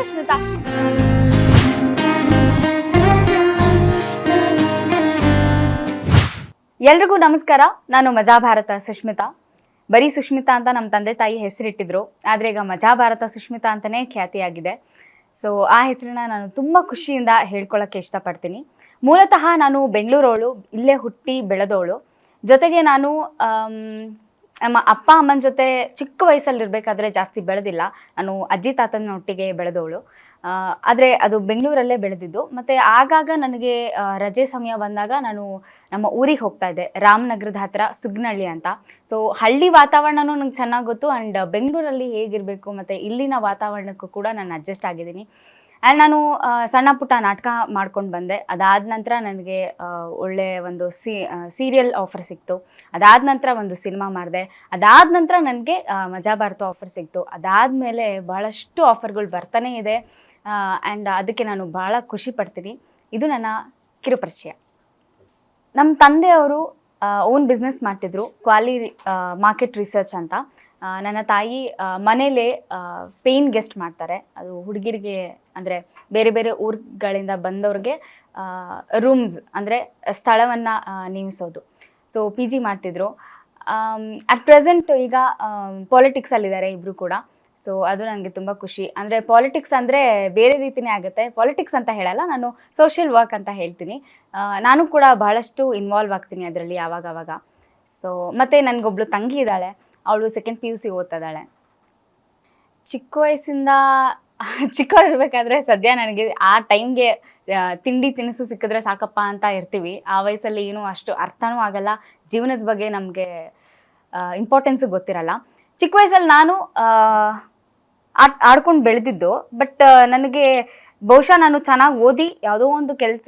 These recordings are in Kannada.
ಸುಷ್ಮಿತಾ. ಎಲ್ರಿಗೂ ನಮಸ್ಕಾರ. ನಾನು ಮಜಾ ಭಾರತ ಸುಷ್ಮಿತಾ. ಬರೀ ಸುಷ್ಮಿತಾ ಅಂತ ನಮ್ಮ ತಂದೆ ತಾಯಿ ಹೆಸರಿಟ್ಟಿದ್ರು, ಆದರೆ ಈಗ ಮಜಾ ಭಾರತ ಸುಷ್ಮಿತಾ ಅಂತಲೇ ಖ್ಯಾತಿಯಾಗಿದೆ. ಸೊ ಆ ಹೆಸರನ್ನ ನಾನು ತುಂಬ ಖುಷಿಯಿಂದ ಹೇಳ್ಕೊಳ್ಳೋಕ್ಕೆ ಇಷ್ಟಪಡ್ತೀನಿ. ಮೂಲತಃ ನಾನು ಬೆಂಗಳೂರವಳು, ಇಲ್ಲೇ ಹುಟ್ಟಿ ಬೆಳೆದವಳು. ಜೊತೆಗೆ ನಾನು ನಮ್ಮ ಅಪ್ಪ ಅಮ್ಮನ ಜೊತೆ ಚಿಕ್ಕ ವಯಸ್ಸಲ್ಲಿರಬೇಕಾದ್ರೆ ಜಾಸ್ತಿ ಬೆಳೆದಿಲ್ಲ. ನಾನು ಅಜ್ಜಿ ತಾತನ ಒಟ್ಟಿಗೆ ಬೆಳೆದವಳು, ಆದರೆ ಅದು ಬೆಂಗಳೂರಲ್ಲೇ ಬೆಳೆದಿದ್ದು. ಮತ್ತು ಆಗಾಗ ನನಗೆ ರಜೆ ಸಮಯ ಬಂದಾಗ ನಾನು ನಮ್ಮ ಊರಿಗೆ ಹೋಗ್ತಾ ಇದ್ದೆ, ರಾಮನಗರದ ಹತ್ತಿರ ಸುಗ್ನಹಳ್ಳಿ ಅಂತ. ಸೊ ಹಳ್ಳಿ ವಾತಾವರಣನೂ ನಂಗೆ ಚೆನ್ನಾಗಿ ಗೊತ್ತು, ಆ್ಯಂಡ್ ಬೆಂಗಳೂರಲ್ಲಿ ಹೇಗಿರಬೇಕು ಮತ್ತು ಇಲ್ಲಿನ ವಾತಾವರಣಕ್ಕೂ ಕೂಡ ನಾನು ಅಡ್ಜಸ್ಟ್ ಆಗಿದ್ದೀನಿ. ಆ್ಯಂಡ್ ನಾನು ಸಣ್ಣ ಪುಟ್ಟ ನಾಟಕ ಮಾಡ್ಕೊಂಡು ಬಂದೆ. ಅದಾದ ನಂತರ ನನಗೆ ಒಳ್ಳೆಯ ಒಂದು ಸೀರಿಯಲ್ ಆಫರ್ ಸಿಕ್ತು. ಅದಾದ ನಂತರ ಒಂದು ಸಿನಿಮಾ ಮಾಡಿದೆ. ಅದಾದ ನಂತರ ನನಗೆ ಮಜಾ ಭಾರತ ಆಫರ್ ಸಿಕ್ತು. ಅದಾದಮೇಲೆ ಭಾಳಷ್ಟು ಆಫರ್ಗಳು ಬರ್ತಾನೇ ಇದೆ, ಆ್ಯಂಡ್ ಅದಕ್ಕೆ ನಾನು ಭಾಳ ಖುಷಿ ಪಡ್ತೀನಿ. ಇದು ನನ್ನ ಕಿರುಪರಿಚಯ. ನಮ್ಮ ತಂದೆಯವರು ಓನ್ ಬಿಸ್ನೆಸ್ ಮಾಡ್ತಿದ್ರು, ಮಾರ್ಕೆಟ್ ರಿಸರ್ಚ್ ಅಂತ. ನನ್ನ ತಾಯಿ ಮನೇಲೇ ಪೇಯ್ನ್ ಗೆಸ್ಟ್ ಮಾಡ್ತಾರೆ. ಅದು ಹುಡುಗಿರಿಗೆ ಅಂದರೆ ಬೇರೆ ಬೇರೆ ಊರುಗಳಿಂದ ಬಂದವ್ರಿಗೆ ರೂಮ್ಸ್ ಅಂದರೆ ಸ್ಥಳವನ್ನು ನೇಮಿಸೋದು. ಸೊ PG ಮಾಡ್ತಿದ್ರು. ಅಟ್ ಪ್ರೆಸೆಂಟ್ ಈಗ ಪಾಲಿಟಿಕ್ಸಲ್ಲಿದ್ದಾರೆ ಇಬ್ಬರು ಕೂಡ. ಸೊ ಅದು ನನಗೆ ತುಂಬ ಖುಷಿ. ಅಂದರೆ ಪಾಲಿಟಿಕ್ಸ್ ಅಂದರೆ ಬೇರೆ ರೀತಿಯೇ ಆಗುತ್ತೆ. ಪಾಲಿಟಿಕ್ಸ್ ಅಂತ ಹೇಳಲ್ಲ, ನಾನು ಸೋಷಿಯಲ್ ವರ್ಕ್ ಅಂತ ಹೇಳ್ತೀನಿ. ನಾನು ಕೂಡ ಬಹಳಷ್ಟು ಇನ್ವಾಲ್ವ್ ಆಗ್ತೀನಿ ಅದರಲ್ಲಿ ಆವಾಗವಾಗ. ಸೊ ಮತ್ತು ನನಗೊಬ್ಳು ತಂಗಿ ಇದ್ದಾಳೆ, ಅವಳು 2nd PUC ಓದ್ತಾ ಇದ್ದಾಳೆ. ಚಿಕ್ಕ ವಯಸ್ಸಿಂದ ಚಿಕ್ಕವರಿರ್ಬೇಕಾದ್ರೆ ಸದ್ಯ ನನಗೆ ಆ ಟೈಮ್ಗೆ ತಿಂಡಿ ತಿನಿಸು ಸಿಕ್ಕಿದ್ರೆ ಸಾಕಪ್ಪ ಅಂತ ಇರ್ತೀವಿ. ಆ ವಯಸ್ಸಲ್ಲಿ ಏನೂ ಅಷ್ಟು ಅರ್ಥನೂ ಆಗಲ್ಲ, ಜೀವನದ ಬಗ್ಗೆ ನಮಗೆ ಇಂಪಾರ್ಟೆನ್ಸು ಗೊತ್ತಿರಲ್ಲ. ಚಿಕ್ಕ ವಯಸ್ಸಲ್ಲಿ ನಾನು ಆಡ್ಕೊಂಡು ಬೆಳೆದಿದ್ದು. ಬಟ್ ನನಗೆ ಬಹುಶಃ ನಾನು ಚೆನ್ನಾಗಿ ಓದಿ ಯಾವುದೋ ಒಂದು ಕೆಲಸ,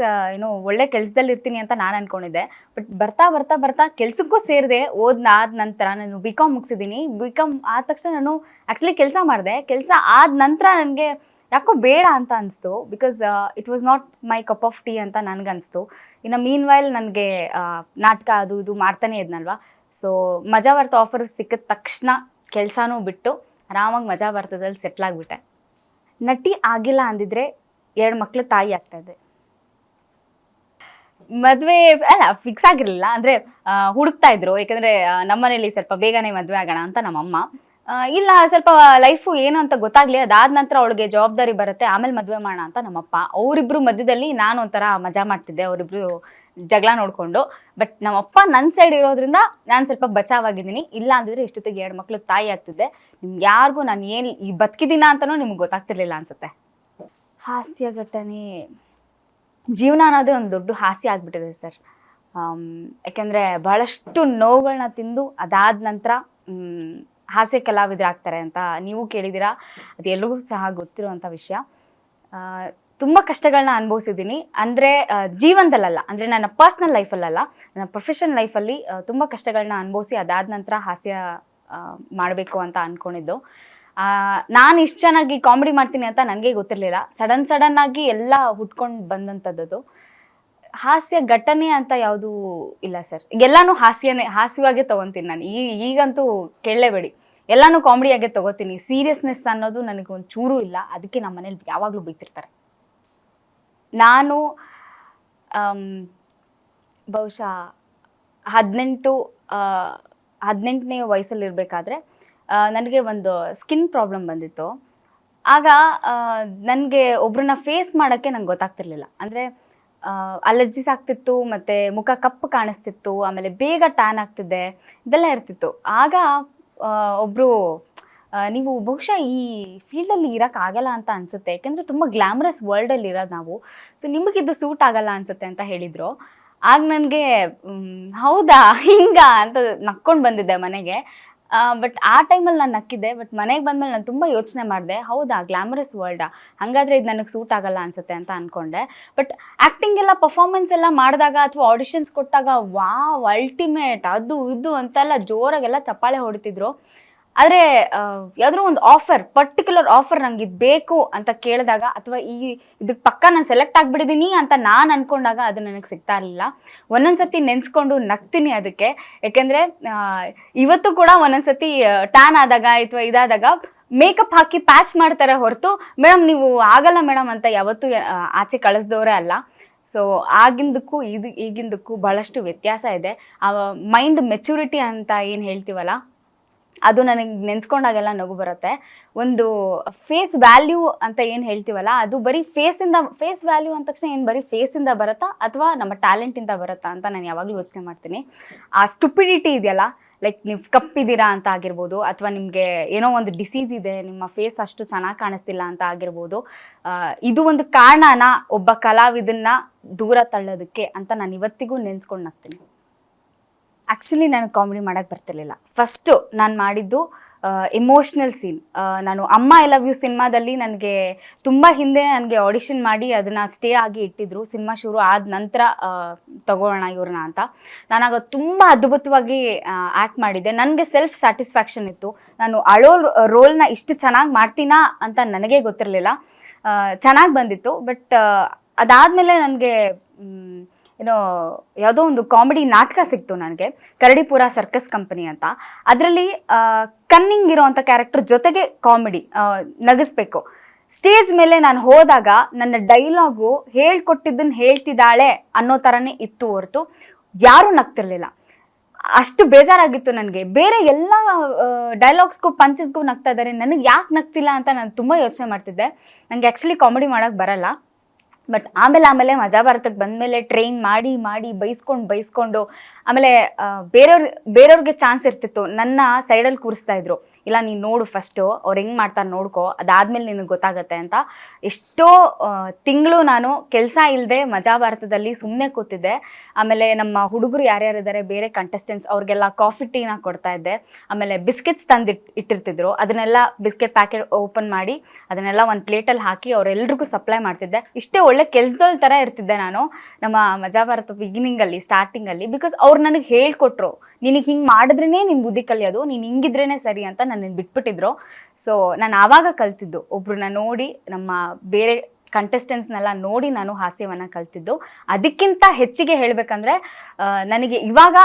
ಒಳ್ಳೆ ಕೆಲಸದಲ್ಲಿ ಇರ್ತೀನಿ ಅಂತ ನಾನು ಅಂದ್ಕೊಂಡಿದ್ದೆ. ಬಟ್ ಬರ್ತಾ ಬರ್ತಾ ಬರ್ತಾ ಕೆಲಸಕ್ಕೂ ಸೇರಿದೆ. ಆದ ನಂತರ ನಾನು BCom ಮುಗಿಸಿದ್ದೀನಿ. BCom ಆದ ತಕ್ಷಣ ನಾನು ಆ್ಯಕ್ಚುಲಿ ಕೆಲಸ ಮಾಡಿದೆ. ಕೆಲಸ ಆದ ನಂತರ ನನಗೆ ಯಾಕೋ ಬೇಡ ಅಂತ ಅನಿಸ್ತು. Because it was not my cup of tea ಅಂತ ನನಗನ್ನಿಸ್ತು. ಇನ್ನು ಮೀನ್ ವೈಲ್ ನನಗೆ ನಾಟಕ ಅದು ಇದು ಮಾಡ್ತಾನೆ ಇದ್ನಲ್ವ. ಸೊ ಮಜಾ ಭಾರತ ಆಫರ್ ಸಿಕ್ಕಿದ ತಕ್ಷಣ ಕೆಲಸನೂ ಬಿಟ್ಟು ಆರಾಮಾಗಿ ಮಜಾ ಭಾರತದಲ್ಲಿ ಸೆಟ್ಲಾಗ್ಬಿಟ್ಟೆ. ನಟಿ ಆಗಿಲ್ಲ ಅಂದಿದ್ರೆ 2 ಮಕ್ಳು ತಾಯಿ ಆಗ್ತಾಯಿದ್ದೆ. ಮದುವೆ ಅಲ್ಲ, ಫಿಕ್ಸ್ ಆಗಿರಲಿಲ್ಲ. ಅಂದರೆ ಹುಡುಕ್ತಾ ಇದ್ರು, ಯಾಕಂದರೆ ನಮ್ಮನೇಲಿ ಸ್ವಲ್ಪ ಬೇಗನೆ ಮದುವೆ ಆಗೋಣ ಅಂತ ನಮ್ಮಮ್ಮ. ಇಲ್ಲ ಸ್ವಲ್ಪ ಲೈಫು ಏನು ಅಂತ ಗೊತ್ತಾಗಲಿ, ಅದಾದ ನಂತರ ಅವಳಿಗೆ ಜವಾಬ್ದಾರಿ ಬರುತ್ತೆ, ಆಮೇಲೆ ಮದುವೆ ಮಾಡೋಣ ಅಂತ ನಮ್ಮಪ್ಪ. ಅವರಿಬ್ಬರು ಮಧ್ಯದಲ್ಲಿ ನಾನು ಒಂಥರ ಮಜಾ ಮಾಡ್ತಿದ್ದೆ, ಅವರಿಬ್ಬರು ಜಗಳ ನೋಡಿಕೊಂಡು. ಬಟ್ ನಮ್ಮಪ್ಪ ನನ್ನ ಸೈಡ್ ಇರೋದ್ರಿಂದ ನಾನು ಸ್ವಲ್ಪ ಬಚಾವಾಗಿದ್ದೀನಿ. ಇಲ್ಲ ಅಂದಿದ್ರೆ ಇಷ್ಟೊತ್ತಿಗೆ 2 ಮಕ್ಳು ತಾಯಿ ಆಗ್ತಿದ್ದೆ. ನಿಮ್ಗೆ ಯಾರಿಗೂ ನಾನು ಏನು ಈ ಬದುಕಿದ್ದೀನ ಅಂತಲೂ ನಿಮ್ಗೆ ಗೊತ್ತಾಗ್ತಿರ್ಲಿಲ್ಲ ಅನಿಸುತ್ತೆ. ಹಾಸ್ಯ ಘಟನೆ, ಜೀವನ ಅನ್ನೋದೇ ಒಂದು ದೊಡ್ಡ ಹಾಸ್ಯ ಆಗಿಬಿಟ್ಟಿದೆ ಸರ್. ಯಾಕೆಂದರೆ ಭಾಳಷ್ಟು ನೋವುಗಳನ್ನ ತಿಂದು ಅದಾದ ನಂತರ ಹಾಸ್ಯ ಕಲಾವಿದರಾಗ್ತಾರೆ ಅಂತ ನೀವು ಕೇಳಿದ್ದೀರಾ. ಅದು ಎಲ್ರಿಗೂ ಸಹ ಗೊತ್ತಿರುವಂಥ ವಿಷಯ. ತುಂಬ ಕಷ್ಟಗಳನ್ನ ಅನುಭವಿಸಿದ್ದೀನಿ. ಅಂದರೆ ಜೀವನದಲ್ಲ, ಅಂದರೆ ನನ್ನ ಪರ್ಸ್ನಲ್ ಲೈಫಲ್ಲಲ್ಲ, ನನ್ನ ಪ್ರೊಫೆಷನಲ್ ಲೈಫಲ್ಲಿ ತುಂಬ ಕಷ್ಟಗಳನ್ನ ಅನುಭವಿಸಿ ಅದಾದ ನಂತರ ಹಾಸ್ಯ ಮಾಡಬೇಕು ಅಂತ ಅಂದ್ಕೊಂಡಿದ್ದು. ನಾನು ಇಷ್ಟು ಚೆನ್ನಾಗಿ ಕಾಮಿಡಿ ಮಾಡ್ತೀನಿ ಅಂತ ನನಗೆ ಗೊತ್ತಿರಲಿಲ್ಲ. ಸಡನ್ನಾಗಿ ಎಲ್ಲ ಹುಟ್ಕೊಂಡು ಬಂದಂಥದ್ದು. ಹಾಸ್ಯ ಘಟನೆ ಅಂತ ಯಾವುದೂ ಇಲ್ಲ ಸರ್. ಎಲ್ಲನೂ ಹಾಸ್ಯವಾಗೇ ತೊಗೊತೀನಿ ನಾನು. ಈಗಂತೂ ಕೇಳಲೇಬೇಡಿ, ಎಲ್ಲನೂ ಕಾಮಿಡಿಯಾಗೆ ತೊಗೋತೀನಿ. ಸೀರಿಯಸ್ನೆಸ್ ಅನ್ನೋದು ನನಗೆ ಒಂದು ಚೂರು ಇಲ್ಲ. ಅದಕ್ಕೆ ನಮ್ಮ ಮನೇಲಿ ಯಾವಾಗಲೂ ಬೈತಿರ್ತಾರೆ. ನಾನು ಬಹುಶಃ 18ನೇ ವಯಸ್ಸಲ್ಲಿರಬೇಕಾದ್ರೆ ನನಗೆ ಒಂದು ಸ್ಕಿನ್ ಪ್ರಾಬ್ಲಮ್ ಬಂದಿತ್ತು. ಆಗ ನನಗೆ ಒಬ್ರನ್ನ ಫೇಸ್ ಮಾಡೋಕ್ಕೆ ನಂಗೆ ಗೊತ್ತಾಗ್ತಿರ್ಲಿಲ್ಲ. ಅಂದರೆ ಅಲರ್ಜೀಸ್ ಆಗ್ತಿತ್ತು, ಮತ್ತು ಮುಖ ಕಪ್ಪು ಕಾಣಿಸ್ತಿತ್ತು, ಆಮೇಲೆ ಬೇಗ ಟ್ಯಾನ್ ಆಗ್ತಿದ್ದೆ, ಇದೆಲ್ಲ ಇರ್ತಿತ್ತು. ಆಗ ಒಬ್ಬರು ನೀವು ಬಹುಶಃ ಈ ಫೀಲ್ಡಲ್ಲಿ ಇರೋಕ್ಕಾಗಲ್ಲ ಅಂತ ಅನಿಸುತ್ತೆ, ಯಾಕೆಂದರೆ ತುಂಬ ಗ್ಲ್ಯಾಮರಸ್ ವರ್ಲ್ಡಲ್ಲಿ ಇರೋದು ನಾವು, ಸೊ ನಿಮಗಿದು ಸೂಟ್ ಆಗಲ್ಲ ಅನಿಸುತ್ತೆ ಅಂತ ಹೇಳಿದರು. ಆಗ ನನಗೆ ಹೌದಾ ಹಿಂಗ ಅಂತ ನಕ್ಕೊಂಡು ಬಂದಿದ್ದೆ ಮನೆಗೆ. ಬಟ್ ಆ ಟೈಮಲ್ಲಿ ನಾನು ನಕ್ಕಿದ್ದೆ. ಬಟ್ ಮನೆಗೆ ಬಂದಮೇಲೆ ನಾನು ತುಂಬ ಯೋಚನೆ ಮಾಡಿದೆ, ಹೌದಾ ಗ್ಲ್ಯಾಮರಸ್ ವರ್ಲ್ಡಾ, ಹಾಗಾದರೆ ಇದು ನನಗೆ ಸೂಟ್ ಆಗಲ್ಲ ಅನಿಸುತ್ತೆ ಅಂತ ಅಂದ್ಕೊಂಡೆ. ಬಟ್ ಆ್ಯಕ್ಟಿಂಗ್ ಎಲ್ಲ ಪರ್ಫಾರ್ಮೆನ್ಸ್ ಎಲ್ಲ ಮಾಡಿದಾಗ ಅಥವಾ ಆಡಿಷನ್ಸ್ ಕೊಟ್ಟಾಗ ವಾವ್ ಅಲ್ಟಿಮೇಟ್ ಅದು ಇದು ಅಂತೆಲ್ಲ ಜೋರಾಗೆಲ್ಲ ಚಪ್ಪಾಳೆ ಹೊಡಿತಿದ್ರು. ಆದರೆ ಯಾವುದೋ ಒಂದು ಪರ್ಟಿಕ್ಯುಲರ್ ಆಫರ್ ನಂಗೆ ಇದು ಬೇಕು ಅಂತ ಕೇಳಿದಾಗ, ಅಥವಾ ಇದಕ್ಕೆ ಪಕ್ಕ ನಾನು ಸೆಲೆಕ್ಟ್ ಆಗಿಬಿಟ್ಟಿದ್ದೀನಿ ಅಂತ ನಾನು ಅಂದ್ಕೊಂಡಾಗ ಅದು ನನಗೆ ಸಿಗ್ತಾ ಇರಲಿಲ್ಲ. ಒಂದೊಂದು ಸತಿ ನೆನೆಸ್ಕೊಂಡು ನಗ್ತೀನಿ ಅದಕ್ಕೆ. ಯಾಕೆಂದರೆ ಇವತ್ತು ಕೂಡ ಒಂದೊಂದು ಸತಿ ಟ್ಯಾನ್ ಆದಾಗ ಅಥವಾ ಇದಾದಾಗ ಮೇಕಪ್ ಹಾಕಿ ಪ್ಯಾಚ್ ಮಾಡ್ತಾರೆ ಹೊರತು ಮೇಡಮ್ ನೀವು ಆಗಲ್ಲ ಮೇಡಮ್ ಅಂತ ಯಾವತ್ತೂ ಆಚೆ ಕಳಿಸ್ದವರೇ ಅಲ್ಲ. ಸೊ ಆಗಿಂದಕ್ಕೂ ಈಗಿಂದಕ್ಕೂ ಭಾಳಷ್ಟು ವ್ಯತ್ಯಾಸ ಇದೆ. ಆ ಮೈಂಡ್ ಮೆಚುರಿಟಿ ಅಂತ ಏನು ಹೇಳ್ತೀವಲ್ಲ, ಅದು ನನಗೆ ನೆನೆಸ್ಕೊಂಡಾಗೆಲ್ಲ ನಗು ಬರುತ್ತೆ. ಒಂದು ಫೇಸ್ ವ್ಯಾಲ್ಯೂ ಅಂತ ಏನು ಹೇಳ್ತೀವಲ್ಲ, ಅದು ಬರೀ ಫೇಸ್ ವ್ಯಾಲ್ಯೂ ಅಂದ ತಕ್ಷಣ ಏನು ಬರೀ ಫೇಸಿಂದ ಬರುತ್ತಾ ಅಥವಾ ನಮ್ಮ ಟ್ಯಾಲೆಂಟಿಂದ ಬರುತ್ತಾ ಅಂತ ನಾನು ಯಾವಾಗಲೂ ಯೋಚನೆ ಮಾಡ್ತೀನಿ. ಆ ಸ್ಟುಪಿಡಿಟಿ ಇದೆಯಲ್ಲ, ಲೈಕ್ ನೀವು ಕಪ್ಪಿದ್ದೀರಾ ಅಂತ ಆಗಿರ್ಬೋದು, ಅಥವಾ ನಿಮಗೆ ಏನೋ ಒಂದು ಡಿಸೀಸ್ ಇದೆ, ನಿಮ್ಮ ಫೇಸ್ ಅಷ್ಟು ಚೆನ್ನಾಗಿ ಕಾಣಿಸ್ತಿಲ್ಲ ಅಂತ ಆಗಿರ್ಬೋದು. ಇದು ಒಂದು ಕಾರಣನ ಒಬ್ಬ ಕಲಾವಿದನ್ನ ದೂರ ತಳ್ಳೋದಕ್ಕೆ ಅಂತ ನಾನು ಇವತ್ತಿಗೂ ನೆನೆಸ್ಕೊಂಡು ನಗ್ತೀನಿ. ಆ್ಯಕ್ಚುಲಿ ನನಗೆ ಕಾಮಿಡಿ ಮಾಡೋಕ್ಕೆ ಬರ್ತಿರ್ಲಿಲ್ಲ. ಫಸ್ಟು ನಾನು ಮಾಡಿದ್ದು ಎಮೋಷ್ನಲ್ ಸೀನ್. ನಾನು ಅಮ್ಮ ಐ ಲವ್ ಯು ಸಿನಿಮಾದಲ್ಲಿ ನನಗೆ ತುಂಬ ಹಿಂದೆ ನನಗೆ ಆಡಿಷನ್ ಮಾಡಿ ಅದನ್ನು ಸ್ಟೇ ಆಗಿ ಇಟ್ಟಿದ್ರು. ಸಿನಿಮಾ ಶುರು ಆದ ನಂತರ ತಗೊಳ್ಳೋಣ ಇವ್ರನ್ನ ಅಂತ. ನಾನಾಗ ತುಂಬ ಅದ್ಭುತವಾಗಿ ಆ್ಯಕ್ಟ್ ಮಾಡಿದ್ದೆ. ನನಗೆ ಸೆಲ್ಫ್ ಸ್ಯಾಟಿಸ್ಫ್ಯಾಕ್ಷನ್ ಇತ್ತು. ನಾನು ಅಳೋ ರೋಲ್ನ ಇಷ್ಟು ಚೆನ್ನಾಗಿ ಮಾಡ್ತೀನಾ ಅಂತ ನನಗೇ ಗೊತ್ತಿರಲಿಲ್ಲ. ಚೆನ್ನಾಗಿ ಬಂದಿತ್ತು. ಬಟ್ ಅದಾದಮೇಲೆ ನನಗೆ ಏನೋ ಯಾವುದೋ ಒಂದು ಕಾಮಿಡಿ ನಾಟಕ ಸಿಕ್ತು ನನಗೆ, ಕರಡಿಪುರ ಸರ್ಕಸ್ ಕಂಪನಿ ಅಂತ. ಅದರಲ್ಲಿ ಕನ್ನಿಂಗ್ ಇರೋವಂಥ ಕ್ಯಾರೆಕ್ಟರ್ ಜೊತೆಗೆ ಕಾಮಿಡಿ ನಗಿಸ್ಬೇಕು. ಸ್ಟೇಜ್ ಮೇಲೆ ನಾನು ಹೋದಾಗ ನನ್ನ ಡೈಲಾಗು ಹೇಳ್ಕೊಟ್ಟಿದ್ದನ್ನು ಹೇಳ್ತಿದ್ದಾಳೆ ಅನ್ನೋ ಥರನೇ ಇತ್ತು ಹೊರತು ಯಾರೂ ನಗ್ತಿರ್ಲಿಲ್ಲ. ಅಷ್ಟು ಬೇಜಾರಾಗಿತ್ತು ನನಗೆ. ಬೇರೆ ಎಲ್ಲ ಡೈಲಾಗ್ಸ್ಗೂ ಪಂಚಸ್ಗೂ ನಗ್ತಾ ಇದ್ದಾರೆ, ನನಗೆ ಯಾಕೆ ನಗ್ತಿಲ್ಲ ಅಂತ ನಾನು ತುಂಬ ಯೋಚನೆ ಮಾಡ್ತಿದ್ದೆ. ನನಗೆ ಆ್ಯಕ್ಚುಲಿ ಕಾಮಿಡಿ ಮಾಡೋಕ್ಕೆ ಬರಲ್ಲ. ಬಟ್ ಆಮೇಲೆ ಮಜಾ ಭಾರತಕ್ಕೆ ಬಂದಮೇಲೆ ಟ್ರೈನ್ ಮಾಡಿ ಬೈಸ್ಕೊಂಡು ಆಮೇಲೆ ಬೇರೆಯವ್ರಿಗೆ ಚಾನ್ಸ್ ಇರ್ತಿತ್ತು. ನನ್ನ ಸೈಡಲ್ಲಿ ಕೂರಿಸ್ತಾ ಇದ್ರು, ಇಲ್ಲ ನೀನು ನೋಡು ಫಸ್ಟು ಅವ್ರು ಹೆಂಗೆ ಮಾಡ್ತಾರೆ ನೋಡ್ಕೊ, ಅದಾದಮೇಲೆ ನಿನಗೆ ಗೊತ್ತಾಗುತ್ತೆ ಅಂತ. ಎಷ್ಟೋ ತಿಂಗಳು ನಾನು ಕೆಲಸ ಇಲ್ಲದೆ ಮಜಾ ಭಾರತದಲ್ಲಿ ಸುಮ್ಮನೆ ಕೂತಿದ್ದೆ. ಆಮೇಲೆ ನಮ್ಮ ಹುಡುಗರು ಯಾರ್ಯಾರಿದ್ದಾರೆ ಬೇರೆ ಕಂಟೆಸ್ಟೆಂಟ್ಸ್, ಅವ್ರಿಗೆಲ್ಲ ಕಾಫಿ ಟೀನ ಕೊಡ್ತಾ ಇದ್ದೆ. ಆಮೇಲೆ ಬಿಸ್ಕೆಟ್ಸ್ ತಂದು ಇಟ್ಟಿರ್ತಿದ್ರು, ಅದನ್ನೆಲ್ಲ ಬಿಸ್ಕೆಟ್ ಪ್ಯಾಕೆಟ್ ಓಪನ್ ಮಾಡಿ ಅದನ್ನೆಲ್ಲ ಒಂದು ಪ್ಲೇಟಲ್ಲಿ ಹಾಕಿ ಅವರೆಲ್ರಿಗೂ ಸಪ್ಲೈ ಮಾಡ್ತಿದ್ದೆ. ಇಷ್ಟೇ ಒಳ್ಳೆ ಕೆಲಸದೋಳ ಥರ ಇರ್ತಿದ್ದೆ ನಾನು ನಮ್ಮ ಮಜಾ ಭಾರತ ಬಿಗಿನಿಂಗಲ್ಲಿ, ಸ್ಟಾರ್ಟಿಂಗಲ್ಲಿ. ಬಿಕಾಸ್ ಅವ್ರು ನನಗೆ ಹೇಳ್ಕೊಟ್ರು, ನಿನಗೆ ಹಿಂಗೆ ಮಾಡಿದ್ರೇ ನಿನ್ನ ಬುದ್ಧಿ ಕಲಿಯೋದು, ನೀನು ಹಿಂಗಿದ್ರೇ ಸರಿ ಅಂತ ನನ್ನ ಬಿಟ್ಬಿಟ್ಟಿದ್ರು. ಸೊ ನಾನು ಆವಾಗ ಕಲ್ತಿದ್ದು, ಒಬ್ರನ್ನ ನೋಡಿ, ನಮ್ಮ ಬೇರೆ ಕಂಟೆಸ್ಟೆಂಟ್ಸ್ನೆಲ್ಲ ನೋಡಿ ನಾನು ಹಾಸ್ಯವನ್ನು ಕಲ್ತಿದ್ದು. ಅದಕ್ಕಿಂತ ಹೆಚ್ಚಿಗೆ ಹೇಳಬೇಕಂದ್ರೆ ನನಗೆ ಇವಾಗ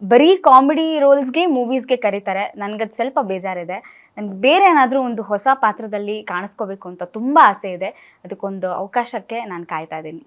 ಬರೀ ಕಾಮಿಡಿ ರೋಲ್ಸ್ಗೆ ಮೂವೀಸ್ಗೆ ಕರೀತಾರೆ. ನನಗದು ಸ್ವಲ್ಪ ಬೇಜಾರಿದೆ. ನನಗೆ ಬೇರೆ ಏನಾದರೂ ಒಂದು ಹೊಸ ಪಾತ್ರದಲ್ಲಿ ಕಾಣಿಸ್ಕೋಬೇಕು ಅಂತ ತುಂಬ ಆಸೆ ಇದೆ. ಅದಕ್ಕೊಂದು ಅವಕಾಶಕ್ಕೆ ನಾನು ಕಾಯ್ತಾ ಇದ್ದೀನಿ.